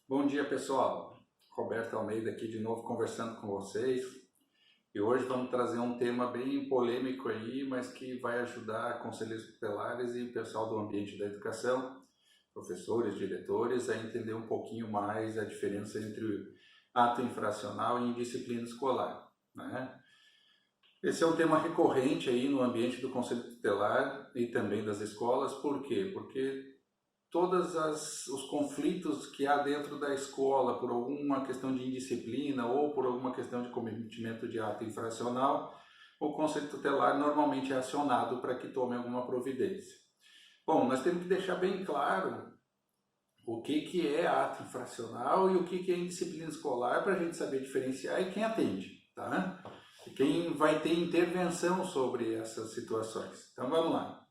Bom dia, pessoal. Roberto Almeida aqui de novo conversando com vocês. E hoje vamos trazer um tema bem polêmico aí, mas que vai ajudar conselheiros tutelares e o pessoal do ambiente da educação, professores, diretores, a entender um pouquinho mais a diferença entre o ato infracional e indisciplina escolar, né? Esse é um tema recorrente aí no ambiente do conselho tutelar e também das escolas. Por quê? Porque os conflitos que há dentro da escola por alguma questão de indisciplina ou por alguma questão de cometimento de ato infracional, o Conselho Tutelar normalmente é acionado para que tome alguma providência. Bom, nós temos que deixar bem claro o que é ato infracional e o que é indisciplina escolar para a gente saber diferenciar e quem atende, tá? E quem vai ter intervenção sobre essas situações. Então vamos lá.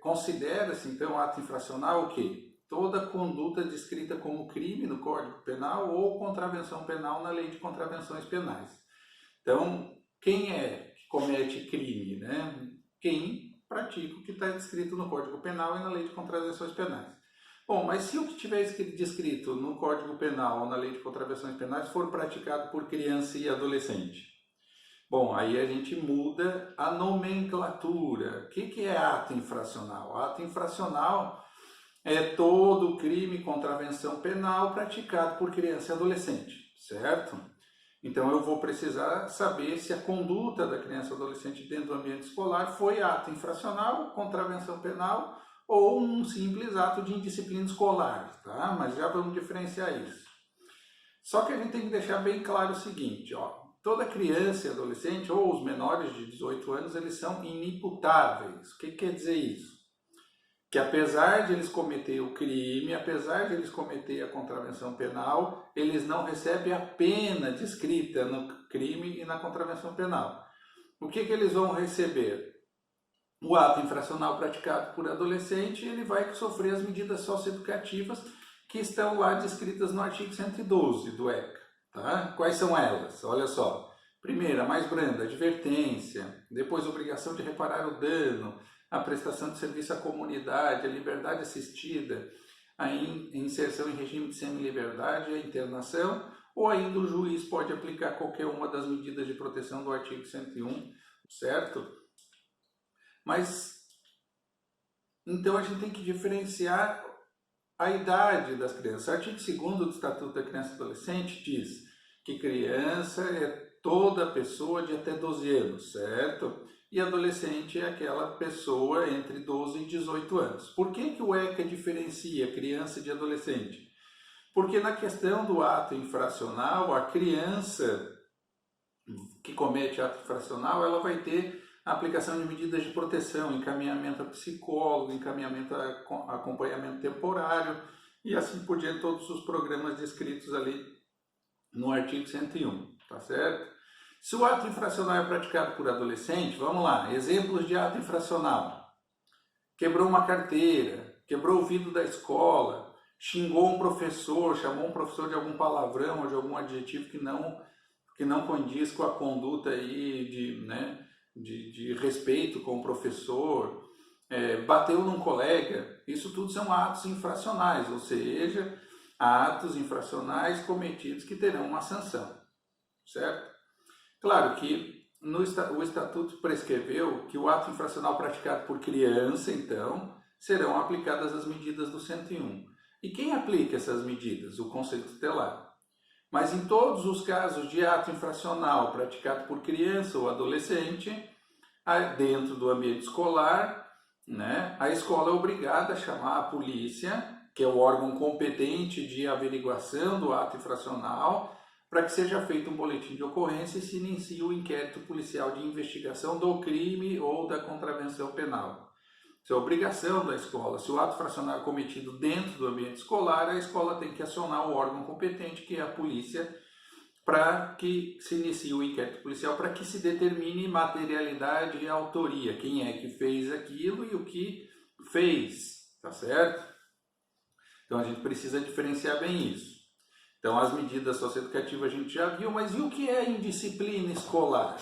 Considera-se então ato infracional o quê? Toda conduta descrita como crime no Código Penal ou contravenção penal na Lei de Contravenções Penais. Então, quem é que comete crime, né? Quem pratica o que está descrito no Código Penal e na Lei de Contravenções Penais. Bom, mas se o que estiver descrito no Código Penal ou na Lei de Contravenções Penais for praticado por criança e adolescente, bom, aí a gente muda a nomenclatura. O que é ato infracional? Ato infracional é todo crime, contravenção penal praticado por criança e adolescente, certo? Então eu vou precisar saber se a conduta da criança ou adolescente dentro do ambiente escolar foi ato infracional, contravenção penal ou um simples ato de indisciplina escolar, tá? Mas já vamos diferenciar isso. Só que a gente tem que deixar bem claro o seguinte, ó. Toda criança e adolescente, ou os menores de 18 anos, eles são inimputáveis. O que quer dizer isso? Que apesar de eles cometer o crime, apesar de eles cometer a contravenção penal, eles não recebem a pena descrita no crime e na contravenção penal. O que eles vão receber? O ato infracional praticado por adolescente, ele vai sofrer as medidas socioeducativas que estão lá descritas no artigo 112 do ECA. Tá? Quais são elas? Olha só. Primeira, mais branda, advertência. Depois, obrigação de reparar o dano, a prestação de serviço à comunidade, a liberdade assistida, a inserção em regime de semi-liberdade, a internação, ou ainda o juiz pode aplicar qualquer uma das medidas de proteção do artigo 101, certo? Mas, então a gente tem que diferenciar a idade das crianças. O artigo 2º do Estatuto da Criança e Adolescente diz que criança é toda pessoa de até 12 anos, certo? E adolescente é aquela pessoa entre 12 e 18 anos. Por que o ECA diferencia criança de adolescente? Porque na questão do ato infracional, a criança que comete ato infracional, ela vai ter a aplicação de medidas de proteção, encaminhamento a psicólogo, encaminhamento a acompanhamento temporário e assim por diante, todos os programas descritos ali no artigo 101, tá certo? Se o ato infracional é praticado por adolescente, vamos lá, exemplos de ato infracional. Quebrou uma carteira, quebrou o vidro da escola, xingou um professor, chamou um professor de algum palavrão ou de algum adjetivo que não condiz com a conduta aí de respeito com o professor, bateu num colega, isso tudo são atos infracionais, ou seja, atos infracionais cometidos que terão uma sanção, certo? Claro que o Estatuto prescreveu que o ato infracional praticado por criança, então, serão aplicadas as medidas do 101. E quem aplica essas medidas? O Conselho Tutelar. Mas em todos os casos de ato infracional praticado por criança ou adolescente, dentro do ambiente escolar, né, a escola é obrigada a chamar a polícia, que é o órgão competente de averiguação do ato infracional, para que seja feito um boletim de ocorrência e se inicie o inquérito policial de investigação do crime ou da contravenção penal. Isso é obrigação da escola. Se o ato infracional é cometido dentro do ambiente escolar, a escola tem que acionar o órgão competente, que é a polícia, para que se inicie o inquérito policial, para que se determine materialidade e autoria, quem é que fez aquilo e o que fez, tá certo? Então a gente precisa diferenciar bem isso. Então as medidas socioeducativas a gente já viu, mas e o que é indisciplina escolar?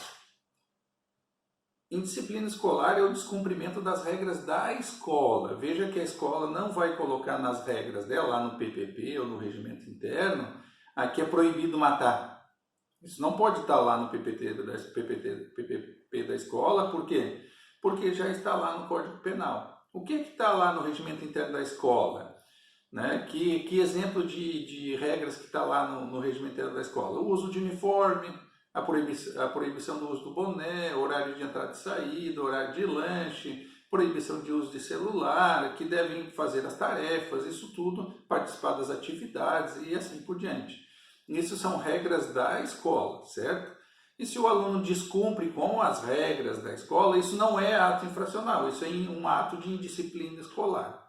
Indisciplina escolar é o descumprimento das regras da escola. Veja que a escola não vai colocar nas regras dela, lá no PPP ou no regimento interno, aqui é proibido matar. Isso não pode estar lá no PPP da escola, por quê? Porque já está lá no Código Penal. O que está lá no regimento interno da escola? Né? Que exemplo de regras que está lá no regimento interno da escola? O uso de uniforme, a proibição do uso do boné, horário de entrada e saída, horário de lanche, proibição de uso de celular, que devem fazer as tarefas, isso tudo, participar das atividades e assim por diante. Isso são regras da escola, certo? E se o aluno descumpre com as regras da escola, isso não é ato infracional, isso é um ato de indisciplina escolar,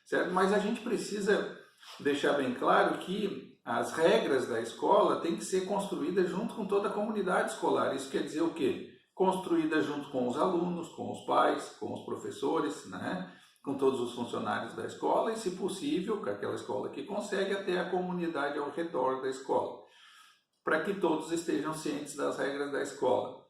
certo? Mas a gente precisa deixar bem claro que as regras da escola têm que ser construídas junto com toda a comunidade escolar. Isso quer dizer o quê? Construída junto com os alunos, com os pais, com os professores, né? Com todos os funcionários da escola e, se possível, com aquela escola que consegue, até a comunidade ao redor da escola, para que todos estejam cientes das regras da escola.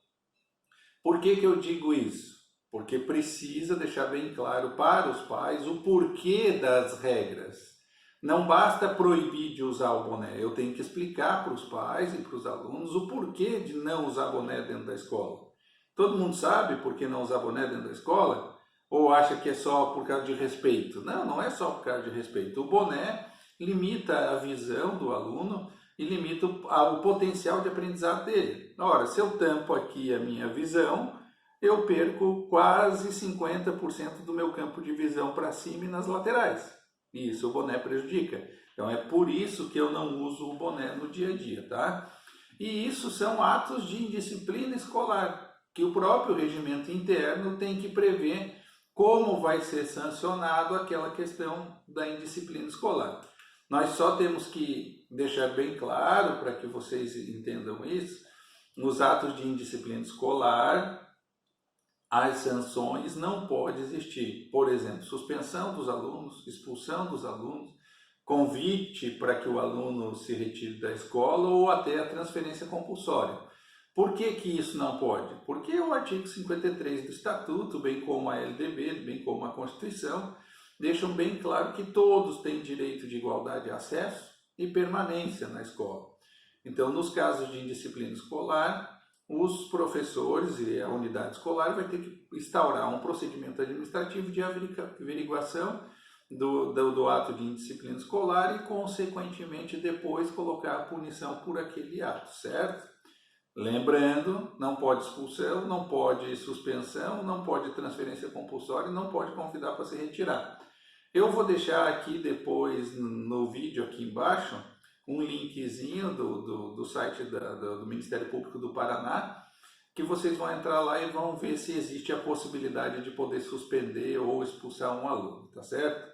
Por que eu digo isso? Porque precisa deixar bem claro para os pais o porquê das regras. Não basta proibir de usar o boné, eu tenho que explicar para os pais e para os alunos o porquê de não usar boné dentro da escola. Todo mundo sabe por que não usar boné dentro da escola? Ou acha que é só por causa de respeito? Não, não é só por causa de respeito. O boné limita a visão do aluno e limita o potencial de aprendizado dele. Ora, se eu tampo aqui a minha visão, eu perco quase 50% do meu campo de visão para cima e nas laterais. E isso o boné prejudica. Então é por isso que eu não uso o boné no dia a dia, tá? E isso são atos de indisciplina escolar, que o próprio regimento interno tem que prever como vai ser sancionado aquela questão da indisciplina escolar. Nós só temos que deixar bem claro, para que vocês entendam isso, nos atos de indisciplina escolar, as sanções não podem existir. Por exemplo, suspensão dos alunos, expulsão dos alunos, convite para que o aluno se retire da escola ou até a transferência compulsória. Por que isso não pode? Porque o artigo 53 do Estatuto, bem como a LDB, bem como a Constituição, deixam bem claro que todos têm direito de igualdade de acesso e permanência na escola. Então, nos casos de indisciplina escolar, os professores e a unidade escolar vai ter que instaurar um procedimento administrativo de averiguação do ato de indisciplina escolar e, consequentemente, depois colocar a punição por aquele ato, certo? Lembrando, não pode expulsão, não pode suspensão, não pode transferência compulsória, não pode convidar para se retirar. Eu vou deixar aqui depois no vídeo aqui embaixo um linkzinho do site do Ministério Público do Paraná, que vocês vão entrar lá e vão ver se existe a possibilidade de poder suspender ou expulsar um aluno, tá certo?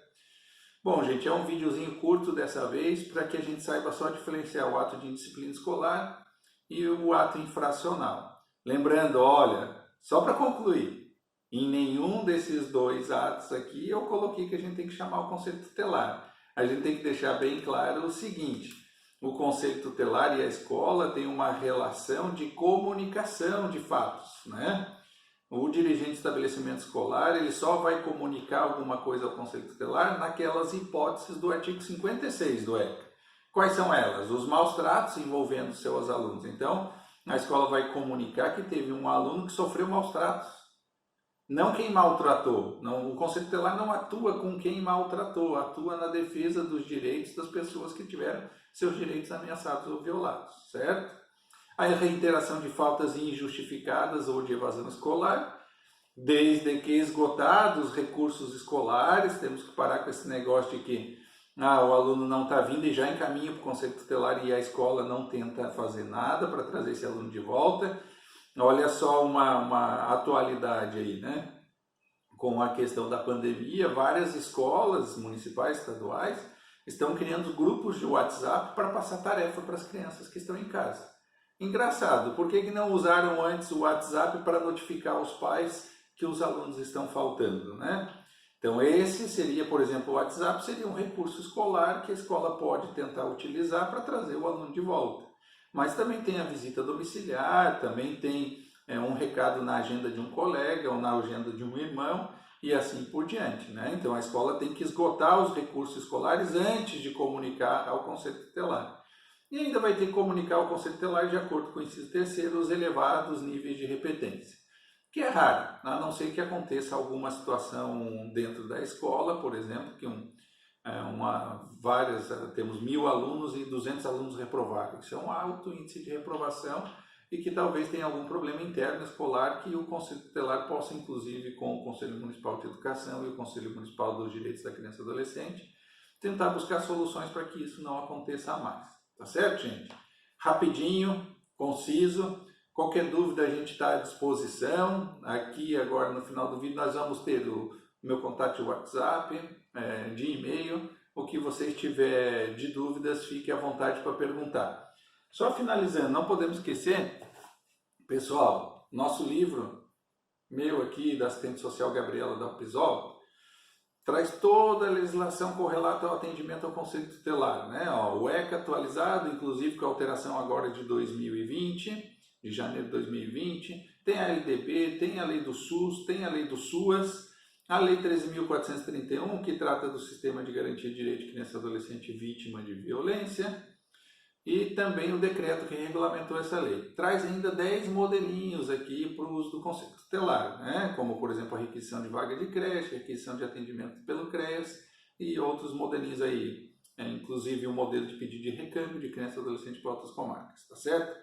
Bom, gente, é um videozinho curto dessa vez, para que a gente saiba só diferenciar o ato de indisciplina escolar e o ato infracional. Lembrando, olha, só para concluir, em nenhum desses dois atos aqui eu coloquei que a gente tem que chamar o Conselho Tutelar. A gente tem que deixar bem claro o seguinte: o Conselho Tutelar e a escola têm uma relação de comunicação de fatos, né? O dirigente de estabelecimento escolar ele só vai comunicar alguma coisa ao Conselho Tutelar naquelas hipóteses do artigo 56 do ECA. Quais são elas? Os maus tratos envolvendo seus alunos. Então, a escola vai comunicar que teve um aluno que sofreu maus tratos. Não quem maltratou. Não, o Conselho Tutelar não atua com quem maltratou, atua na defesa dos direitos das pessoas que tiveram seus direitos ameaçados ou violados, certo? A reiteração de faltas injustificadas ou de evasão escolar, desde que esgotados os recursos escolares, temos que parar com esse negócio de que o aluno não está vindo e já encaminha para o Conselho Tutelar e a escola não tenta fazer nada para trazer esse aluno de volta. Olha só uma atualidade aí, né? Com a questão da pandemia, várias escolas municipais, estaduais, estão criando grupos de WhatsApp para passar tarefa para as crianças que estão em casa. Engraçado, por que não usaram antes o WhatsApp para notificar os pais que os alunos estão faltando, né? Então esse seria, por exemplo, o WhatsApp seria um recurso escolar que a escola pode tentar utilizar para trazer o aluno de volta. Mas também tem a visita domiciliar, também tem um recado na agenda de um colega ou na agenda de um irmão e assim por diante, né? Então a escola tem que esgotar os recursos escolares antes de comunicar ao Conselho Tutelar. E ainda vai ter que comunicar ao Conselho Tutelar, de acordo com o inciso 3º, os elevados níveis de repetência, que é raro, a não ser que aconteça alguma situação dentro da escola, por exemplo, que temos 1.000 alunos e 200 alunos reprovaram. Isso é um alto índice de reprovação e que talvez tenha algum problema interno escolar que o Conselho Tutelar possa, inclusive, com o Conselho Municipal de Educação e o Conselho Municipal dos Direitos da Criança e do Adolescente, tentar buscar soluções para que isso não aconteça mais. Tá certo, gente? Rapidinho, conciso. Qualquer dúvida a gente está à disposição. Aqui agora no final do vídeo nós vamos ter o meu contato de WhatsApp, de e-mail. O que vocês tiver de dúvidas, fique à vontade para perguntar. Só finalizando, não podemos esquecer, pessoal, nosso livro, meu aqui, da assistente social Gabriela da Pisol, traz toda a legislação correlata ao atendimento ao Conselho Tutelar, né? O ECA atualizado, inclusive com a alteração agora de 2020, de janeiro de 2020, tem a LDB, tem a lei do SUS, tem a lei do SUAS, a lei 13.431, que trata do sistema de garantia de direito de criança e adolescente vítima de violência, e também o decreto que regulamentou essa lei. Traz ainda 10 modelinhos aqui para o uso do Conselho Tutelar, né? Como, por exemplo, a requisição de vaga de creche, a requisição de atendimento pelo CREAS e outros modelinhos aí, inclusive o modelo de pedido de recâmbio de criança e adolescente para outras comarcas, tá certo?